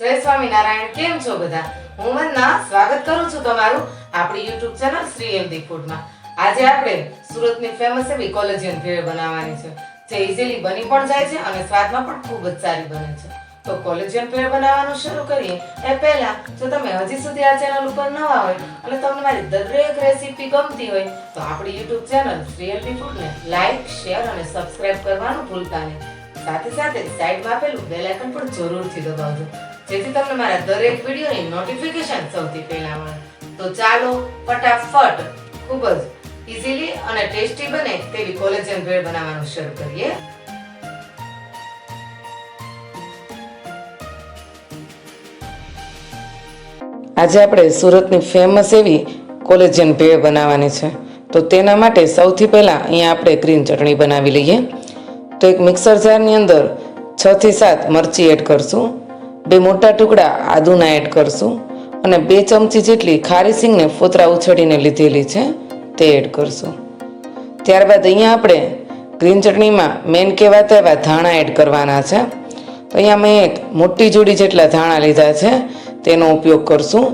જય સ્વામિનારાયણ. કેમ છો બધા? હું વંદના સ્વાગત કરું છું તમારું આપણી YouTube ચેનલ શ્રી હેલ્ધી ફૂડમાં. આજે આપણે સુરતની ફેમસ એવી કોલેજિયન ભેળ બનાવવાની છે, જે ઇઝીલી બની પણ જાય છે અને સ્વાદમાં પણ ખૂબ જ સારી બને છે. તો કોલેજિયન ભેળ બનાવવાનું શરૂ કરીએ એ પહેલા જો તમે હજી સુધી આ ચેનલ ઉપર નવા હોય અને તમને મારી દરેક રેસીપી ગમતી હોય તો આપણી YouTube ચેનલ શ્રી હેલ્ધી ફૂડને લાઈક, શેર અને સબસ્ક્રાઇબ કરવાનું ભૂલતા નહીં. સાથે સાથે સાઈડમાં આપેલું બેલ આઇકન પણ જરૂરથી દબાવજો, જેથી તમને મારા દરેક વિડીયોની નોટિફિકેશન સૌથી પહેલા મળે. તો ચાલો ફટાફટ ખૂબ જ ઇઝીલી અને ટેસ્ટી બને તેવી કોલેજિયન ભેળ બનાવવાનું શરૂ કરીએ. આજે આપણે સુરતની ફેમસ એવી કોલેજિયન ભેળ બનાવવાની છે. તો તેના માટે સૌથી પહેલાં અહીંયા આપણે ગ્રીન ચટણી બનાવી લઈએ. તો એક મિક્સર જારની અંદર 6 થી 7 મરચી એડ કરશું, 2 મોટા ટુકડા આદુના એડ કરશું અને 2 ચમચી જેટલી ખારી સિંગને ફોતરા ઉછળીને લીધેલી છે તે એડ કરશું. ત્યારબાદ અહીંયા આપણે ગ્રીન ચટણીમાં મેન કહેવાતા એવા ધાણા એડ કરવાના છે. તો અહીંયા મેં એક મોટી જોડી જેટલા ધાણા લીધા છે, તેનો ઉપયોગ કરશું.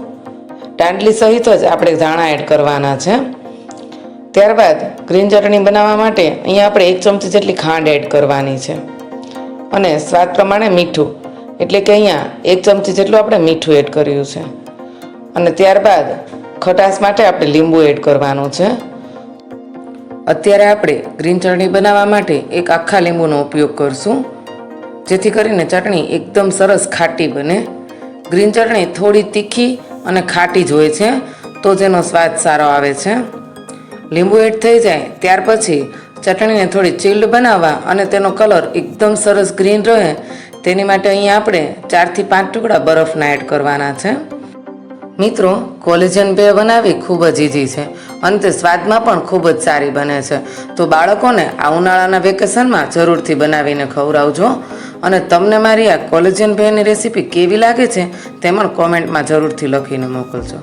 દાંડલી સહિત જ આપણે ધાણા એડ કરવાના છે. ત્યારબાદ ગ્રીન ચટણી બનાવવા માટે અહીંયા આપણે 1 ચમચી જેટલી ખાંડ એડ કરવાની છે અને સ્વાદ પ્રમાણે મીઠું, એટલે કે અહીંયા 1 ચમચી જેટલું આપણે મીઠું એડ કર્યું છે. અને ત્યારબાદ ખટાશ માટે આપણે લીંબુ એડ કરવાનું છે. અત્યારે આપણે ગ્રીન ચટણી બનાવવા માટે એક આખા લીંબુનો ઉપયોગ કરશું, જેથી કરીને ચટણી એકદમ સરસ ખાટી બને. ગ્રીન ચટણી થોડી તીખી અને ખાટી જ હોય છે, તો જેનો સ્વાદ સારો આવે છે. લીંબુ એડ થઈ જાય ત્યાર પછી ચટણીને થોડી ચીલ્ડ બનાવવા અને તેનો કલર એકદમ સરસ ગ્રીન રહે તેની માટે અહીંયા આપણે 4 થી 5 ટુકડા બરફના એડ કરવાના છે. મિત્રો, કોલેજિયન ભેળ બનાવવી ખૂબ જ ઇઝી છે અને તે સ્વાદમાં પણ ખૂબ જ સારી બને છે. તો બાળકોને આ ઉનાળાના વેકેશનમાં જરૂરથી બનાવીને ખવડાવજો અને તમને મારી આ કોલેજિયન ભેળની રેસીપી કેવી લાગે છે તે પણ કોમેન્ટમાં જરૂરથી લખીને મોકલજો.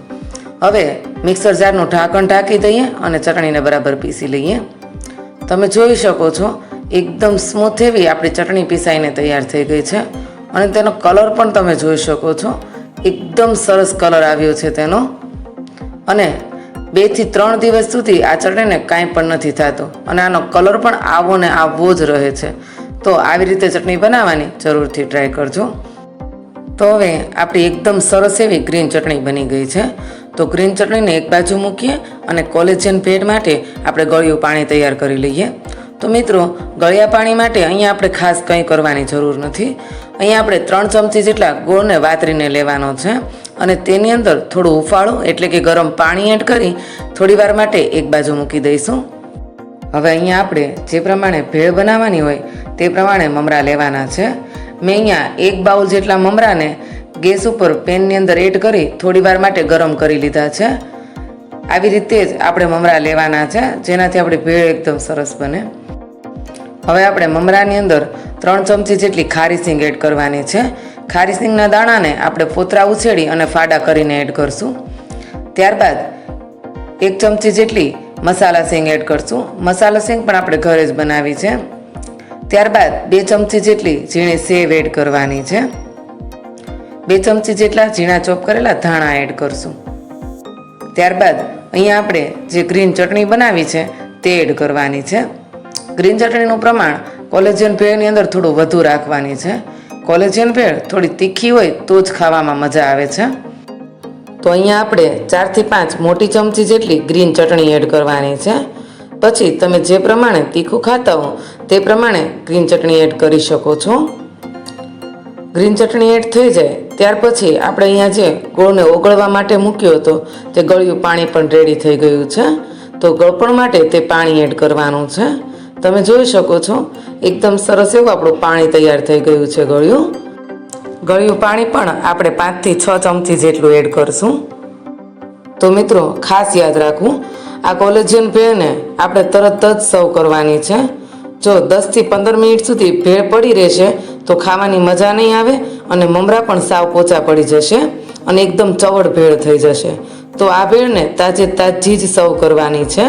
હવે મિક્સર જારનું ઢાંકણ ઢાંકી દઈએ અને ચટણીને બરાબર પીસી લઈએ. તમે જોઈ શકો છો એકદમ સ્મૂથ એવી આપણી ચટણી પીસાઈને તૈયાર થઈ ગઈ છે અને તેનો કલર પણ તમે જોઈ શકો છો, એકદમ સરસ કલર આવ્યો છે તેનો. અને 2 થી 3 દિવસ સુધી આ ચટણીને કાંઈ પણ નથી થતો અને આનો કલર પણ આવો ને આવો જ રહે છે. તો આવી રીતે ચટણી બનાવવાની જરૂરથી ટ્રાય કરજો. તો હવે આપણી એકદમ સરસ એવી ગ્રીન ચટણી બની ગઈ છે. તો ગ્રીન ચટણીને એક બાજુ મૂકીએ અને કોલેજિયન ભેળ માટે આપણે ગળ્યું પાણી તૈયાર કરી લઈએ. તો મિત્રો, ગળ્યા પાણી માટે અહીંયા આપણે ખાસ કંઈ કરવાની જરૂર નથી. અહીંયા આપણે 3 ચમચી જેટલા ગોળને વાતરીને લેવાનો છે અને તેની અંદર થોડું ઉફાળું એટલે કે ગરમ પાણી એડ કરી થોડી વાર માટે એક બાજુ મૂકી દઈશું. હવે અહીંયા આપણે જે પ્રમાણે ભેળ બનાવવાની હોય તે પ્રમાણે મમરા લેવાના છે. મેં અહીંયા 1 બાઉલ જેટલા મમરાને ગેસ ઉપર પેનની અંદર એડ કરી થોડી વાર માટે ગરમ કરી લીધા છે. આવી રીતે જ આપણે મમરા લેવાના છે, જેનાથી આપણી ભેળ એકદમ સરસ બને. હવે આપણે મમરાની અંદર 3 ચમચી જેટલી ખારી સિંગ એડ કરવાની છે. ખારી સિંગના દાણાને આપણે ફોતરા ઉછેડી અને ફાડા કરીને એડ કરશું. ત્યારબાદ 1 ચમચી જેટલી મસાલા સિંગ એડ કરશું. મસાલા સિંગ પણ આપણે ઘરે જ બનાવી છે. ત્યારબાદ 2 ચમચી જેટલી ઝીણી સેવ એડ કરવાની છે. 2 ચમચી જેટલા ઝીણા ચોપ કરેલા ધાણા એડ કરશું. ત્યારબાદ અહીંયા આપણે જે ગ્રીન ચટણી બનાવી છે તે એડ કરવાની છે. ગ્રીન ચટણીનું પ્રમાણ કોલેજિયન ભેળની અંદર થોડું વધુ રાખવાની છે. કોલેજિયન ભેળ થોડી તીખી હોય તો જ ખાવામાં મજા આવે છે. તો અહીંયા આપણે 4 થી 5 મોટી ચમચી જેટલી ગ્રીન ચટણી એડ કરવાની છે. પછી તમે જે પ્રમાણે તીખું ખાતા હો તે પ્રમાણે ગ્રીન ચટણી એડ કરી શકો છો. ગ્રીન ચટણી એડ થઈ જાય ત્યાર પછી આપણે અહીંયા જે ગોળને ઓગળવા માટે મૂક્યો હતો તે ગળ્યું પાણી પણ રેડી થઈ ગયું છે. તો ગળપણ માટે તે પાણી એડ કરવાનું છે. તમે જોઈ શકો છો એકદમ સરસ એવું આપણું પાણી તૈયાર થઈ ગયું છે. ગળ્યું પાણી પણ આપણે 5 થી 6 ચમચી જેટલું એડ કરશું. તો મિત્રો, ખાસ યાદ રાખવું, આ કોલેજિયન ભેળને આપણે તરત જ સર્વ કરવાની છે. જો 10 થી 15 મિનિટ સુધી ભેળ પડી રહેશે તો ખાવાની મજા નહીં આવે અને મમરા પણ સાવ પોચા પડી જશે અને એકદમ ચવડ ભેળ થઈ જશે. તો આ ભેળને તાજે તાજી જ સર્વ કરવાની છે.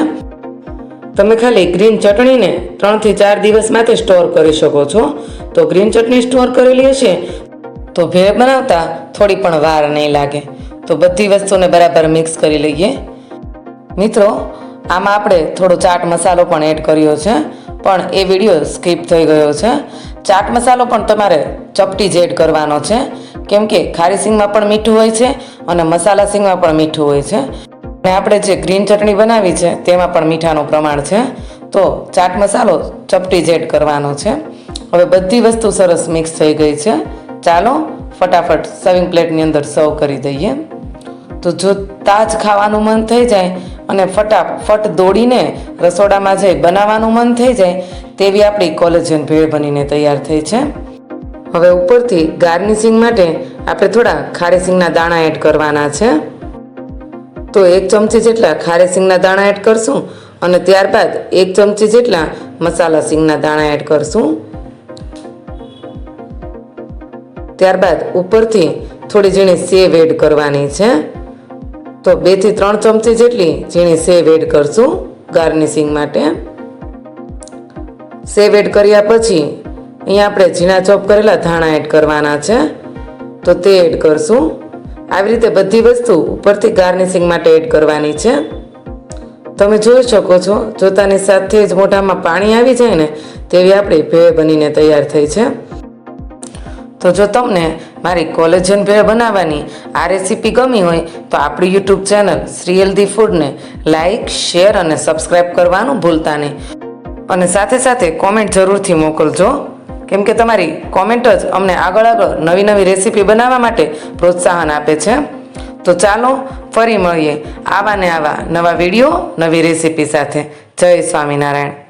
તમે ખાલી ગ્રીન ચટણીને 3 થી 4 દિવસ માટે સ્ટોર કરી શકો છો. તો ગ્રીન ચટણી સ્ટોર કરેલી હશે તો ભેળ બનાવતા થોડી પણ વાર નહીં લાગે. તો બધી વસ્તુને બરાબર મિક્સ કરી લઈએ. મિત્રો, આમાં આપણે થોડો ચાટ મસાલો પણ એડ કર્યો છે, પણ એ વિડીયો સ્કીપ થઈ ગયો છે. ચાટ મસાલો પણ તમારે ચપટી જ એડ કરવાનો છે, કેમ કે ખારી સિંગમાં પણ મીઠું હોય છે અને મસાલા સિંગમાં પણ મીઠું હોય છે. અને આપણે જે ગ્રીન ચટણી બનાવી છે તેમાં પણ મીઠાનું પ્રમાણ છે. તો ચાટ મસાલો ચપટી જ એડ કરવાનો છે. હવે બધી વસ્તુ સરસ મિક્સ થઈ ગઈ છે. ચાલો ફટાફટ સર્વિંગ પ્લેટની અંદર સર્વ કરી દઈએ. તો જો તાજ ખાવાનું મન થઈ જાય અને ફટાફટ દોડીને રસોડામાં જઈ બનાવવાનું મન થઈ જાય તેવી આપણી કોલેજન ભેળ બનીને તૈયાર થઈ છે. હવે ઉપરથી ગાર્નિશિંગ માટે આપણે થોડા ખારી સિંગના દાણા એડ કરવાના છે. તો 1 ચમચી જેટલા ખારી સિંગના દાણા એડ કરશું અને ત્યારબાદ 1 ચમચી જેટલા મસાલા સિંગના દાણા એડ કરશું. ત્યારબાદ ઉપરથી થોડી ઝીણી સેવ એડ કરવાની છે. તો 2 થી 3 ચમચી જેટલી ઝીણી સેવ એડ કરશું ગાર્નિશિંગ માટે. સેવ એડ કર્યા પછી અહીંયા આપણે ઝીણા ચોપ કરેલા ધાણા એડ કરવાના છે. તો તે એડ કરશું. આવી રીતે બધી વસ્તુ ઉપરથી ગાર્નિશિંગ માટે એડ કરવાની છે. તમે જોઈ શકો છો, જોતાની સાથે જ મોઢામાં પાણી આવી જાય ને તેવી આપણી ભેળ બનીને તૈયાર થઈ છે. તો જો તમને મારી કોલેજન ભેળ બનાવવાની આ રેસીપી ગમી હોય તો આપણી યુટ્યુબ ચેનલ શ્રી હેલ્ધી ફૂડને લાઇક, શેર અને સબસ્ક્રાઈબ કરવાનું ભૂલતા નહીં. અને સાથે સાથે કોમેન્ટ જરૂરથી મોકલજો, કેમ કે તમારી કોમેન્ટ જ અમને આગળ નવી નવી રેસીપી બનાવવા માટે પ્રોત્સાહન આપે છે. તો ચાલો ફરી મળીએ આવા ને આવા નવા વિડીયો, નવી રેસીપી સાથે. જય સ્વામિનારાયણ.